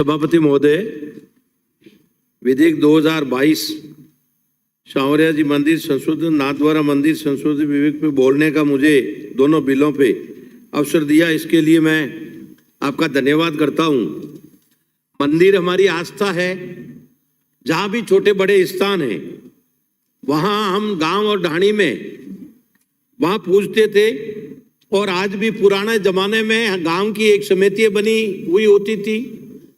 सभापति महोदय, विधेयक 2022 शाहौरिया जी मंदिर संशोधन नाथद्वारा मंदिर संशोधन विधेयक पे बोलने का मुझे दोनों बिलों पे अवसर दिया, इसके लिए मैं आपका धन्यवाद करता हूं। मंदिर हमारी आस्था है। जहां भी छोटे बड़े स्थान हैं वहां हम गांव और ढाणी में वहां पूजते थे, और आज भी पुराने जमाने में गांव की एक समिति बनी हुई होती थी।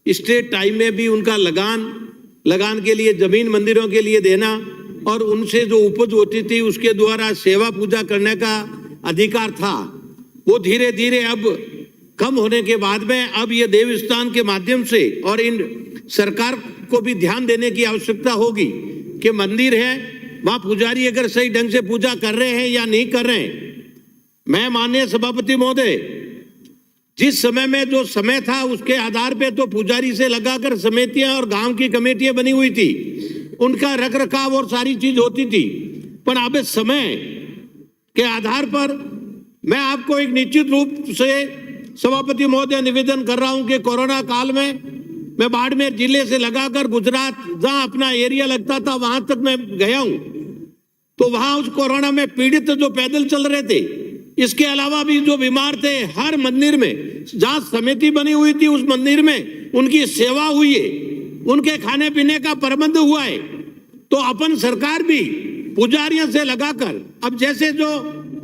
स्टेट टाइम में भी उनका लगान के लिए जमीन मंदिरों के लिए देना और उनसे जो उपज होती थी उसके द्वारा सेवा पूजा करने का अधिकार था। वो धीरे धीरे अब कम होने के बाद में अब ये देवस्थान के माध्यम से और इन सरकार को भी ध्यान देने की आवश्यकता होगी कि मंदिर है वहां पुजारी अगर सही ढंग से पूजा कर रहे हैं या नहीं कर रहे हैं। मैं माननीय सभापति महोदय, जिस समय में जो समय था उसके आधार पे तो पुजारी से लगाकर समितियां और गांव की कमेटियां बनी हुई थी, उनका रख रखाव और सारी चीज होती थी। पर अब समय के आधार पर मैं आपको एक निश्चित रूप से सभापति महोदय निवेदन कर रहा हूं कि कोरोना काल में मैं बाड़मेर जिले से लगाकर गुजरात जहां अपना एरिया लगता था वहां तक मैं गया हूं, तो वहां उस कोरोना में पीड़ित जो पैदल चल रहे थे, इसके अलावा भी जो बीमार थे, हर मंदिर में जहां समिति बनी हुई थी उस मंदिर में उनकी सेवा हुई है, उनके खाने पीने का प्रबंध हुआ है। तो अपन सरकार भी पुजारियों से लगाकर अब जैसे जो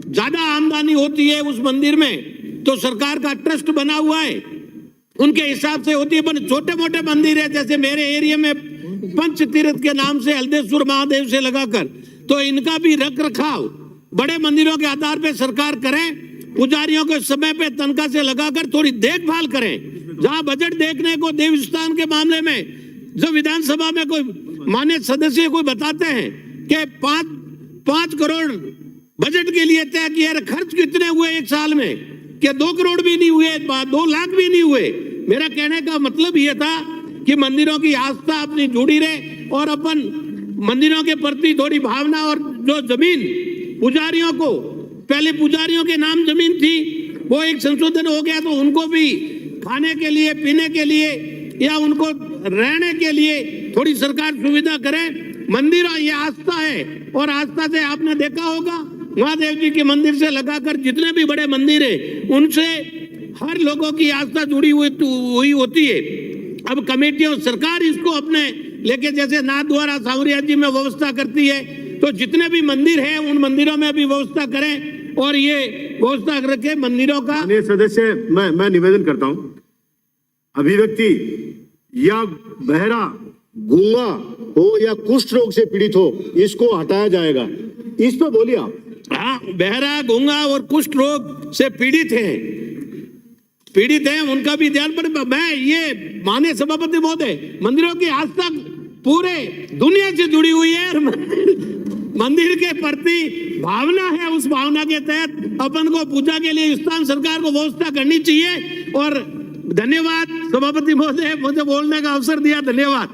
ज्यादा आमदनी होती है उस मंदिर में तो सरकार का ट्रस्ट बना हुआ है, उनके हिसाब से होती है। पर छोटे मोटे मंदिर है, जैसे मेरे एरिया में पंच तीर्थ के नाम से हल्देश्वर महादेव से लगाकर, तो इनका भी रख रखाव बड़े मंदिरों के आधार पे सरकार करें। पुजारियों को समय पे तनख्वाह से लगाकर थोड़ी देखभाल करें। जहां बजट देखने को देवस्थान के मामले में जो विधानसभा में कोई मान्य सदस्य कोई बताते हैं कि 5 करोड़ बजट के लिए तय किया, खर्च कितने हुए एक साल में, कि 2 करोड़ भी नहीं हुए, 2 लाख भी नहीं हुए। मेरा कहने का मतलब यह था कि मंदिरों की आस्था अपनी जुड़ी रहे और अपन मंदिरों के प्रति थोड़ी भावना, और जो जमीन पुजारियों को पहले पुजारियों के नाम जमीन थी वो एक संशोधन हो गया, तो उनको भी खाने के लिए पीने के लिए या उनको रहने के लिए थोड़ी सरकार सुविधा करे। मंदिर ये आस्था है, और आस्था से आपने देखा होगा महादेव जी के मंदिर से लगाकर जितने भी बड़े मंदिर है उनसे हर लोगों की आस्था जुड़ी हुई होती है। अब कमेटियां सरकार इसको अपने लेके, जैसे नाथद्वारा शाहौरिया जी में व्यवस्था करती है, तो जितने भी मंदिर हैं उन मंदिरों में भी व्यवस्था करें और ये व्यवस्था रखे मंदिरों का। सदस्य मैं निवेदन करता हूं, अभिव्यक्ति या बहरा गूंगा हो या कुष्ठ रोग से पीड़ित हो इसको हटाया जाएगा, इस पे बोलिए आप। हाँ, बहरा गूंगा और कुष्ठ रोग से पीड़ित हैं उनका भी ध्यान। पर मैं ये माननीय सभापति महोदय, मंदिरों की आस्था पूरे दुनिया से जुड़ी हुई है और मंदिर के प्रति भावना है, उस भावना के तहत अपन को पूजा के लिए स्थान सरकार को व्यवस्था करनी चाहिए। और धन्यवाद सभापति महोदय, मुझे बोलने का अवसर दिया, धन्यवाद।